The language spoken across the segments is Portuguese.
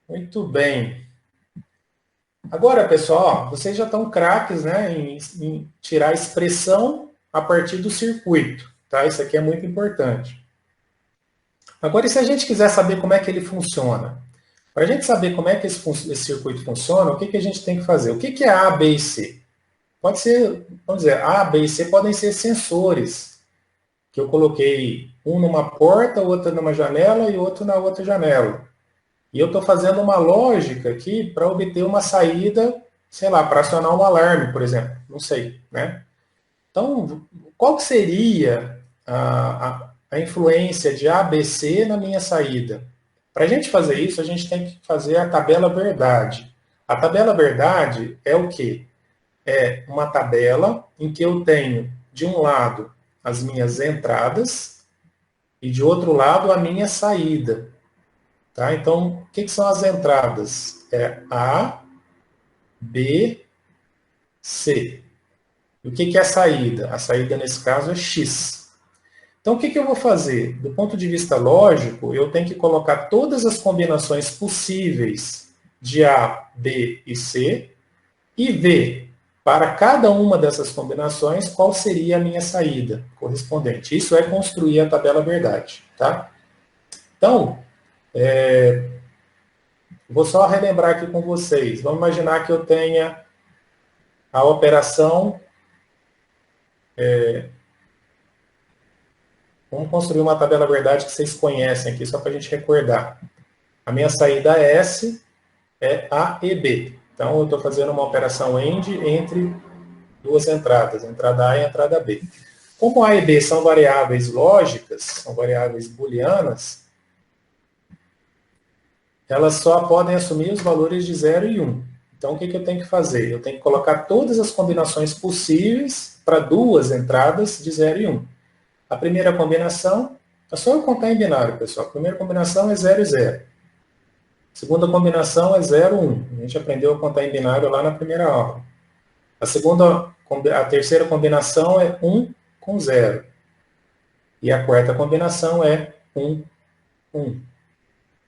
Muito bem. Agora, pessoal, ó, vocês já estão craques, né, em tirar a expressão a partir do circuito, tá? Isso aqui é muito importante. Agora, e se a gente quiser saber como é que ele funciona? Para a gente saber como é que esse circuito funciona, o que a gente tem que fazer? O que é A, B e C? Pode ser, vamos dizer, A, B e C podem ser sensores, que eu coloquei um numa porta, outro numa janela e outro na outra janela. E eu estou fazendo uma lógica aqui para obter uma saída, sei lá, para acionar um alarme, por exemplo. Não sei, né? Então, qual seria a influência de ABC na minha saída? Para a gente fazer isso, a gente tem que fazer a tabela verdade. A tabela verdade é o quê? É uma tabela em que eu tenho, de um lado, as minhas entradas e, de outro lado, a minha saída. Tá? Então, o que são as entradas? É A, B, C. E o que é a saída? A saída, nesse caso, é X. Então, o que eu vou fazer? Do ponto de vista lógico, eu tenho que colocar todas as combinações possíveis de A, B e C e ver, para cada uma dessas combinações, qual seria a minha saída correspondente. Isso é construir a tabela verdade. Tá? Então, vou só relembrar aqui com vocês. Vamos imaginar que eu tenha a operação. Vamos construir uma tabela verdade que vocês conhecem aqui, só para a gente recordar. A minha saída S é A e B. Então, eu estou fazendo uma operação AND entre duas entradas, entrada A e entrada B. Como A e B são variáveis lógicas, são variáveis booleanas, elas só podem assumir os valores de 0 e 1. Então, o que eu tenho que fazer? Eu tenho que colocar todas as combinações possíveis para duas entradas de 0 e 1. A primeira combinação, é só eu contar em binário, pessoal. A primeira combinação é 0 e 0. A segunda combinação é 0, 1. A gente aprendeu a contar em binário lá na primeira aula. A terceira combinação é 1 com 0. E a quarta combinação é 1, 1.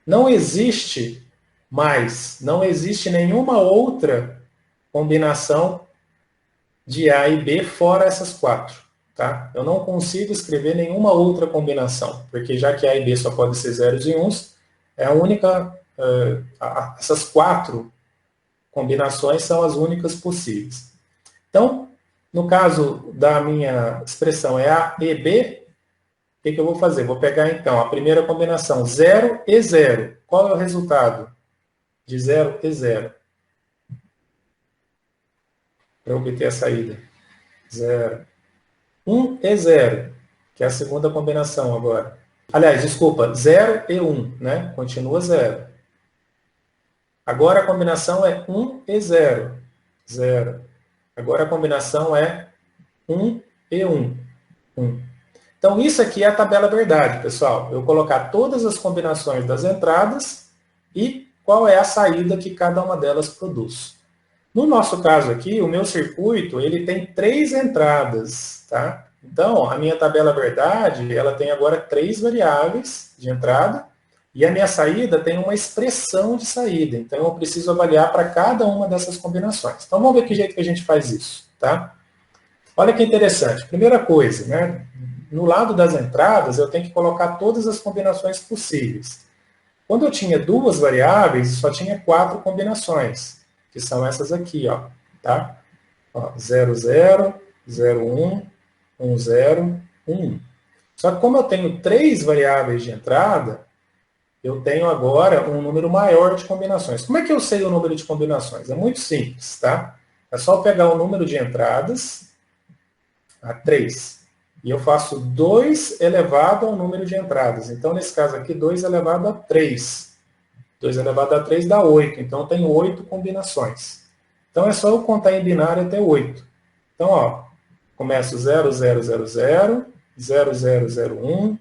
Não existe mais, não existe nenhuma outra combinação de A e B fora essas quatro. Tá? Eu não consigo escrever nenhuma outra combinação, porque já que A e B só podem ser zeros e uns, é a única, essas quatro combinações são as únicas possíveis. Então, no caso da minha expressão é A e B, o que eu vou fazer? Vou pegar, então, a primeira combinação, 0 e 0. Qual é o resultado de 0 e 0? Para obter a saída. 0. 1 e 0, que é a segunda combinação agora. Aliás, desculpa, 0 e 1, né? Continua 0. Agora a combinação é 1 e 0. 0. Agora a combinação é 1 e 1. 1. Então, isso aqui é a tabela verdade, pessoal. Eu colocar todas as combinações das entradas e qual é a saída que cada uma delas produz. No nosso caso aqui, o meu circuito, ele tem 3 entradas, tá? Então, a minha tabela verdade, ela tem agora 3 variáveis de entrada e a minha saída tem uma expressão de saída. Então, eu preciso avaliar para cada uma dessas combinações. Então, vamos ver que jeito que a gente faz isso, tá? Olha que interessante. Primeira coisa, né? No lado das entradas, eu tenho que colocar todas as combinações possíveis. Quando eu tinha duas variáveis, só tinha 4 combinações, que são essas aqui, ó, tá? Ó, 0, 0, 0, 1, 1, 0, 1, 1. Só que como eu tenho 3 variáveis de entrada, eu tenho agora um número maior de combinações. Como é que eu sei o número de combinações? É muito simples, tá? É só eu pegar o número de entradas, a 3, e eu faço 2 elevado ao número de entradas. Então, nesse caso aqui, 2 elevado a 3. 2 elevado a 3 dá 8. Então, eu tenho 8 combinações. Então, é só eu contar em binário até 8. Então, ó, começo 0, 0, 0, 0, 0, 0, 0, 1,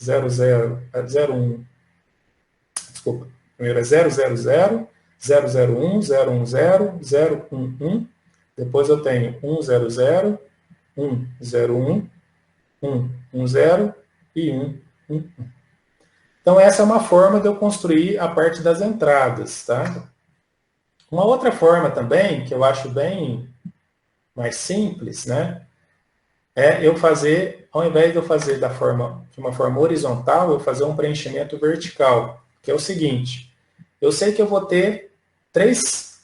0, 0, 0, 1. Desculpa. Primeiro é 0, 0, 0, 0, 0, 1, 0, 1, 0, 0, 1, 1. Depois eu tenho 1, 0, 0, 1, 0, 1, 1, 1, 0 e 1, 1, 1. Então, essa é uma forma de eu construir a parte das entradas, tá? Uma outra forma também, que eu acho bem mais simples, né? É eu fazer, ao invés de eu fazer de uma forma horizontal, eu fazer um preenchimento vertical, que é o seguinte, eu sei que eu vou ter 3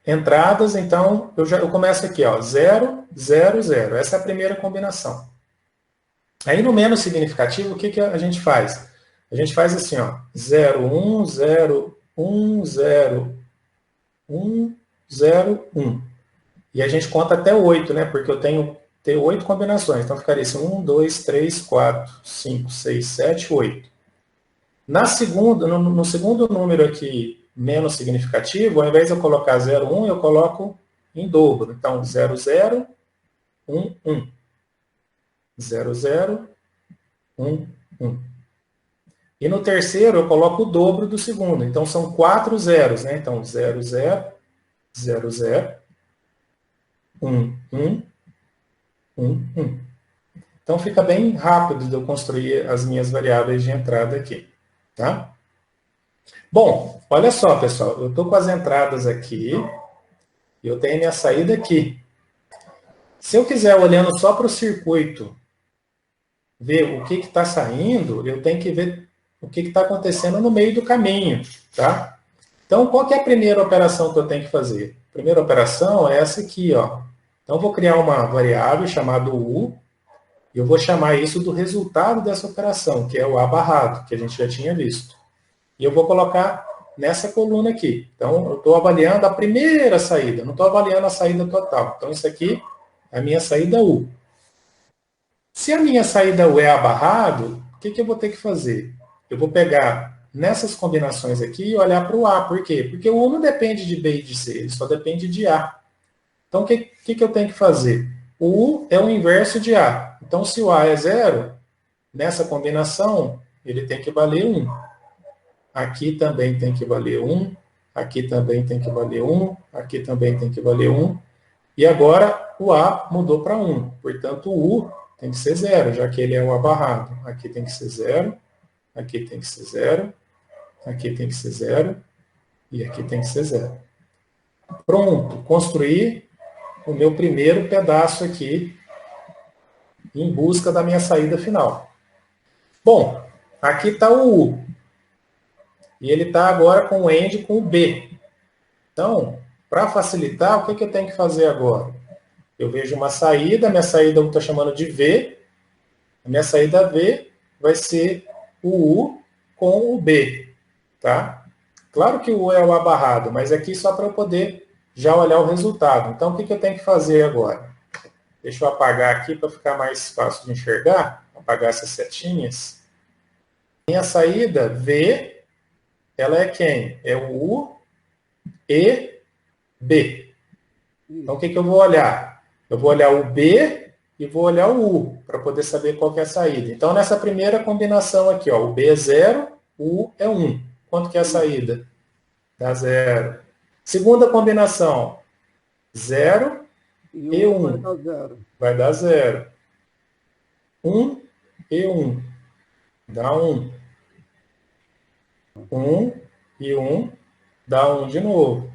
entradas, então eu começo aqui, ó, 0, 0, 0. Essa é a primeira combinação. Aí no menos significativo, o que, que a gente faz? A gente faz assim, ó, 0, 1, 0, 1, 0, 1, 0, 1. E a gente conta até 8, né? Porque eu tenho 8 combinações. Então ficaria assim, 1, 2, 3, 4, 5, 6, 7, 8. No segundo número aqui, menos significativo, ao invés de eu colocar 0, 1, eu coloco em dobro. Então, 0, 0, 1, 1. 0, 0, 1, 1. E no terceiro, eu coloco o dobro do segundo. Então, são 4 zeros, né? Então, 0, 0, 0, 0, 1, 1, 1, 1. Então, fica bem rápido de eu construir as minhas variáveis de entrada aqui. Tá? Bom, olha só, pessoal. Eu estou com as entradas aqui e eu tenho a minha saída aqui. Se eu quiser, olhando só para o circuito, ver o que está saindo, eu tenho que ver o que está acontecendo no meio do caminho. Tá? Então, qual que é a primeira operação que eu tenho que fazer? A primeira operação é essa aqui, ó. Então, eu vou criar uma variável chamada U, e eu vou chamar isso do resultado dessa operação, que é o A barrado, que a gente já tinha visto. E eu vou colocar nessa coluna aqui. Então, eu estou avaliando a primeira saída, não estou avaliando a saída total. Então, isso aqui é a minha saída U. Se a minha saída U é A barrado, o que, que eu vou ter que fazer? Eu vou pegar nessas combinações aqui e olhar para o A. Por quê? Porque o U não depende de B e de C, ele só depende de A. Então, o que eu tenho que fazer? O U é o inverso de A. Então, se o A é 0, nessa combinação, ele tem que valer 1. Aqui também tem que valer 1. Aqui também tem que valer 1. Aqui também tem que valer 1. E agora, o A mudou para 1. Portanto, o U tem que ser 0, já que ele é o A barrado. Aqui tem que ser 0. Aqui tem que ser 0. Aqui tem que ser 0. E aqui tem que ser 0. Pronto, construí o meu primeiro pedaço aqui em busca da minha saída final. Bom, aqui está o U. E ele está agora com o AND com o B. Então, para facilitar, o que, que eu tenho que fazer agora? Eu vejo uma saída, minha saída eu estou chamando de V. A minha saída V vai ser o U com o B. Tá? Claro que o U é o A barrado, mas aqui só para eu poder já olhar o resultado. Então, o que, que eu tenho que fazer agora? Deixa eu apagar aqui para ficar mais fácil de enxergar. Apagar essas setinhas. Minha saída, V, ela é quem? É o U e B. Então, o que, que eu vou olhar? Eu vou olhar o B e vou olhar o U, para poder saber qual que é a saída. Então, nessa primeira combinação aqui, ó, o B é 0, o U é 1. Quanto que é a saída? Dá 0. Segunda combinação, 0 e 1. Vai dar 0. 1 e 1. Dá 1. 1 e 1. Dá 1 de novo.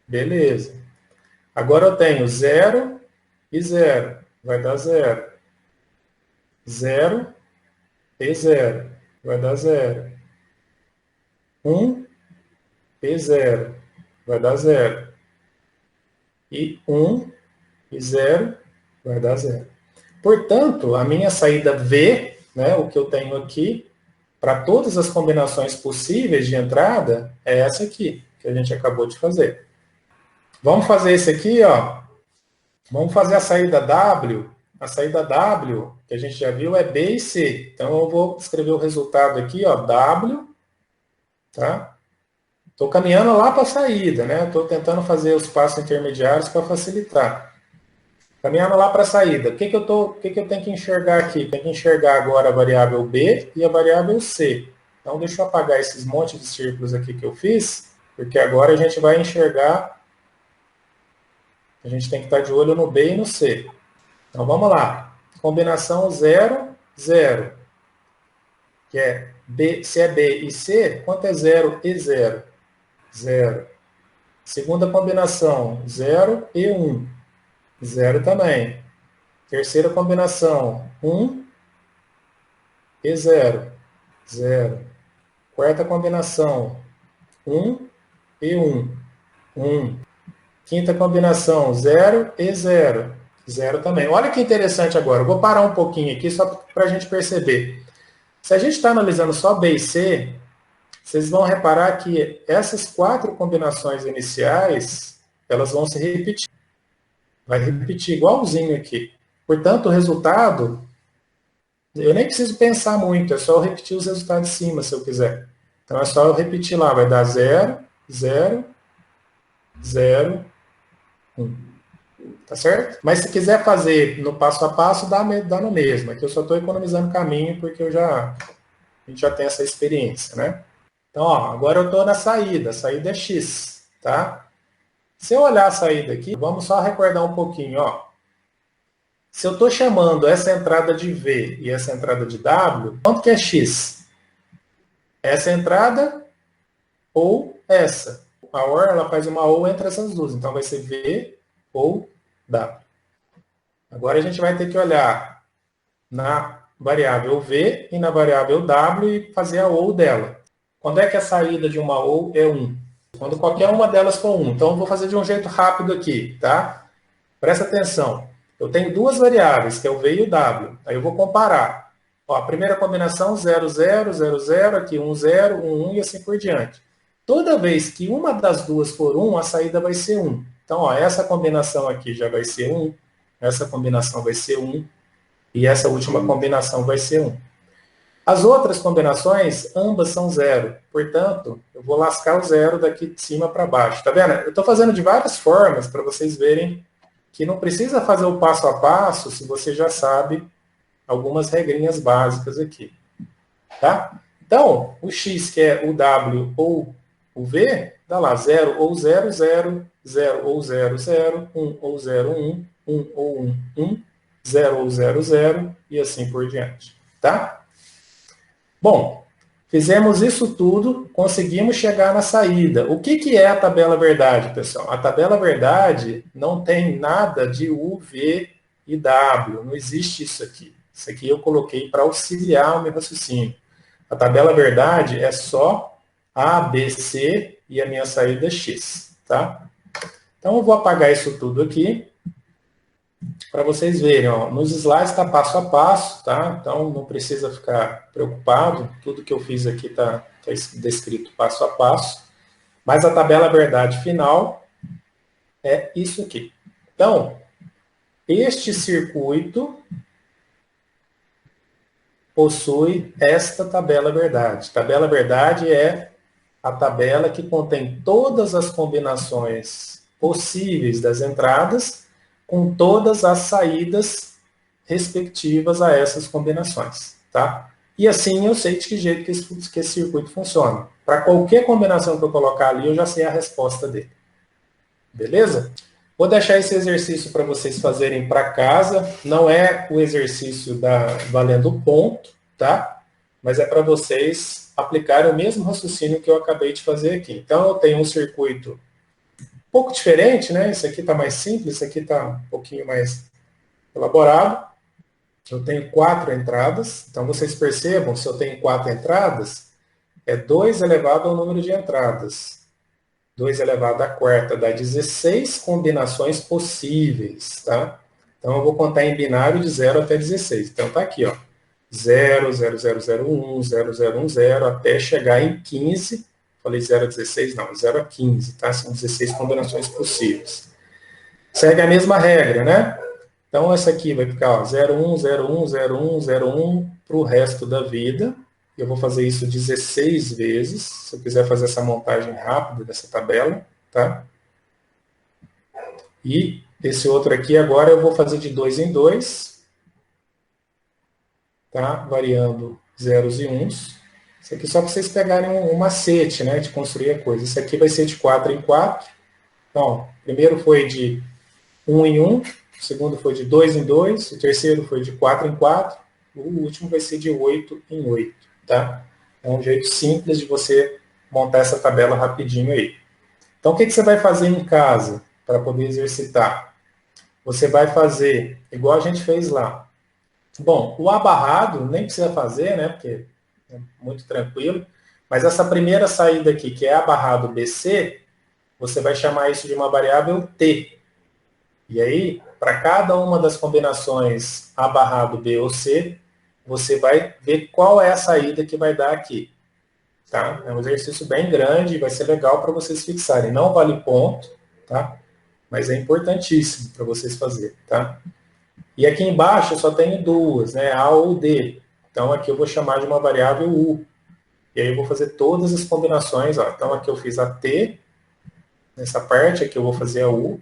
Beleza. Agora eu tenho 0 e 0. Vai dar 0. 0 e 0. Vai dar 0. 1 e 0. Vai dar 0. E 1 e 0 vai dar 0. Portanto, a minha saída V, né, o que eu tenho aqui, para todas as combinações possíveis de entrada, é essa aqui, que a gente acabou de fazer. Vamos fazer esse aqui, ó. Vamos fazer a saída W. A saída W, que a gente já viu, é B e C. Então, eu vou escrever o resultado aqui, ó, W, tá? Estou caminhando lá para a saída, né? Estou tentando fazer os passos intermediários para facilitar. Caminhando lá para a saída. O que eu tenho que enxergar aqui? Tenho que enxergar agora a variável B e a variável C. Então, deixa eu apagar esses montes de círculos aqui que eu fiz, porque agora a gente vai enxergar. A gente tem que estar de olho no B e no C. Então, vamos lá. Combinação 0, 0. Que é B, se é B e C, quanto é 0 e 0? 0. Segunda combinação, 0 e 1. 0 também. Terceira combinação, 1 e 0. 0. Quarta combinação, 1 e 1. 1. Quinta combinação, 0 e 0. 0 também. Olha que interessante agora. Eu vou parar um pouquinho aqui só para a gente perceber. Se a gente está analisando só B e C, vocês vão reparar que essas 4 combinações iniciais, elas vão se repetir. Vai repetir igualzinho aqui. Portanto, o resultado, eu nem preciso pensar muito, é só eu repetir os resultados de cima, se eu quiser. Então, é só eu repetir lá, vai dar 0, 0, 0, 1. Tá certo? Mas se quiser fazer no passo a passo, dá no mesmo. Aqui eu só estou economizando caminho, porque a gente já tem essa experiência, né? Então, ó, agora eu estou na saída. A saída é X, tá? Se eu olhar a saída aqui, vamos só recordar um pouquinho, ó. Se eu estou chamando essa entrada de V e essa entrada de W, quanto que é X? Essa entrada ou essa. A OR, ela faz uma ou entre essas duas. Então, vai ser V ou W. Agora, a gente vai ter que olhar na variável V e na variável W e fazer a ou dela. Quando é que a saída de uma ou é 1? Quando qualquer uma delas for 1. Então, eu vou fazer de um jeito rápido aqui, tá? Presta atenção. Eu tenho duas variáveis, que é o V e o W. Aí eu vou comparar. Ó, a primeira combinação, 0, 0, 0, 0, aqui 1, 0, 1, 1 e assim por diante. Toda vez que uma das duas for 1, a saída vai ser 1. Então, ó, essa combinação aqui já vai ser 1, essa combinação vai ser 1, e essa última combinação vai ser 1. As outras combinações, ambas são 0. Portanto, eu vou lascar o 0 daqui de cima para baixo. Tá vendo? Eu estou fazendo de várias formas para vocês verem que não precisa fazer o passo a passo se você já sabe algumas regrinhas básicas aqui. Tá? Então, o X, que é o W ou o V, dá lá 0 ou 0, 0, 0 ou 0, 0, 1 ou 0, 1, 1 ou 1, 1, 0 ou 0, 0 e assim por diante. Tá? Bom, fizemos isso tudo, conseguimos chegar na saída. O que é a tabela verdade, pessoal? A tabela verdade não tem nada de U, V e W. Não existe isso aqui. Isso aqui eu coloquei para auxiliar o meu raciocínio. A tabela verdade é só A, B, C e a minha saída X. Tá? Então, eu vou apagar isso tudo aqui para vocês verem. Ó, nos slides está passo a passo, tá? Então, não precisa ficar preocupado. Tudo que eu fiz aqui está descrito passo a passo. Mas a tabela verdade final é isso aqui. Então, este circuito possui esta tabela verdade. Tabela verdade é a tabela que contém todas as combinações possíveis das entradas com todas as saídas respectivas a essas combinações. Tá? E assim eu sei de que jeito que esse circuito funciona. Para qualquer combinação que eu colocar ali, eu já sei a resposta dele. Beleza? Vou deixar esse exercício para vocês fazerem para casa. Não é o exercício valendo ponto, tá? Mas é para vocês aplicarem o mesmo raciocínio que eu acabei de fazer aqui. Então, eu tenho um circuito um pouco diferente, né? Esse aqui está mais simples, esse aqui está um pouquinho mais elaborado. Eu tenho 4 entradas. Então, vocês percebam, se eu tenho 4 entradas, é 2 elevado ao número de entradas. 2 elevado à quarta dá 16 combinações possíveis, tá? Então, eu vou contar em binário de 0 até 16. Então, tá aqui, ó. 0, 0, 0, 0, 1, 0, 0, 1, 0, até chegar em 15. Falei 0 a 16? Não, 0 a 15, tá? São 16 combinações possíveis. Segue a mesma regra, né? Então, essa aqui vai ficar, ó, 0, 1, 0, 1, 0, 1, 0, 1 para o resto da vida. Eu vou fazer isso 16 vezes, se eu quiser fazer essa montagem rápida dessa tabela, tá? E esse outro aqui agora eu vou fazer de 2 em 2, tá? Variando zeros e uns. Isso aqui só para vocês pegarem um macete, né, de construir a coisa. Isso aqui vai ser de 4 em 4. Então, o primeiro foi de 1 em 1, o segundo foi de 2 em 2, o terceiro foi de 4 em 4, o último vai ser de 8 em 8, tá? É um jeito simples de você montar essa tabela rapidinho aí. Então, o que você vai fazer em casa para poder exercitar? Você vai fazer igual a gente fez lá. Bom, o abarrado nem precisa fazer, né? Porque é muito tranquilo. Mas essa primeira saída aqui, que é abarrado BC, você vai chamar isso de uma variável T. E aí, para cada uma das combinações A barrado B ou C, você vai ver qual é a saída que vai dar aqui. Tá? É um exercício bem grande, vai ser legal para vocês fixarem. Não vale ponto, tá? Mas é importantíssimo para vocês fazerem. Tá? E aqui embaixo eu só tenho duas, né? A ou D. Então aqui eu vou chamar de uma variável U. E aí eu vou fazer todas as combinações. Ó. Então aqui eu fiz a T, nessa parte aqui eu vou fazer a U.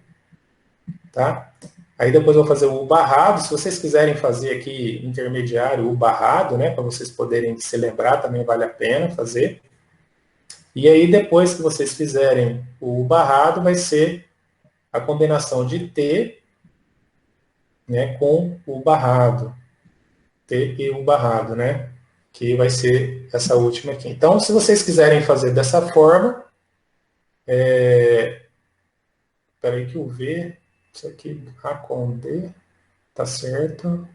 Tá? Aí depois eu vou fazer o U barrado. Se vocês quiserem fazer aqui intermediário U barrado, né, para vocês poderem se lembrar, também vale a pena fazer. E aí depois que vocês fizerem o U barrado, vai ser a combinação de T, né, com o barrado. T e U barrado, né? Que vai ser essa última aqui. Então, se vocês quiserem fazer dessa forma, peraí que o V, isso aqui, A com D, tá certo.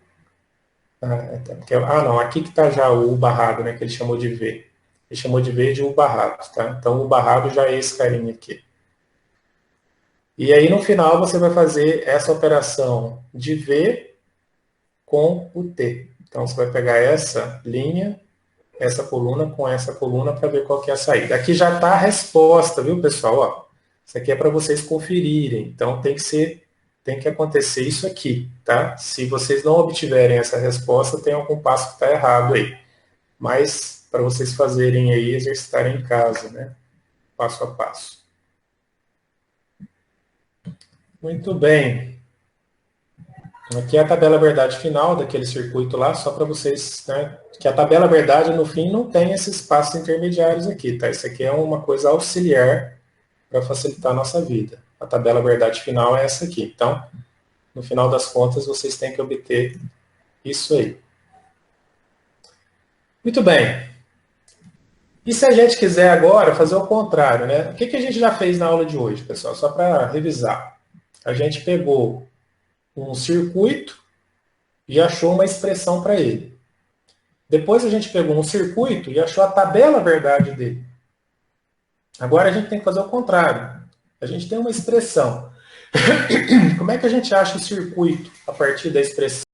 Não, aqui que está já o U barrado, né, que ele chamou de V. Ele chamou de V de U barrado, tá? Então, o barrado já é esse carinha aqui. E aí, no final, você vai fazer essa operação de V com o T. Então, você vai pegar essa linha, essa coluna com essa coluna para ver qual que é a saída. Aqui já está a resposta, viu, pessoal? Ó, isso aqui é para vocês conferirem. Então, tem que acontecer isso aqui, tá? Se vocês não obtiverem essa resposta, tem algum passo que está errado aí. Mas para vocês fazerem aí, exercitarem em casa, né? Passo a passo. Muito bem. Aqui é a tabela verdade final daquele circuito lá, só para vocês, né? Que a tabela verdade, no fim, não tem esses passos intermediários aqui, tá? Isso aqui é uma coisa auxiliar para facilitar a nossa vida. A tabela verdade final é essa aqui. Então, no final das contas, vocês têm que obter isso aí. Muito bem. E se a gente quiser agora fazer o contrário, né? O que a gente já fez na aula de hoje, pessoal? Só para revisar. A gente pegou um circuito e achou uma expressão para ele. Depois a gente pegou um circuito e achou a tabela verdade dele. Agora a gente tem que fazer o contrário. A gente tem uma expressão. Como é que a gente acha o circuito a partir da expressão?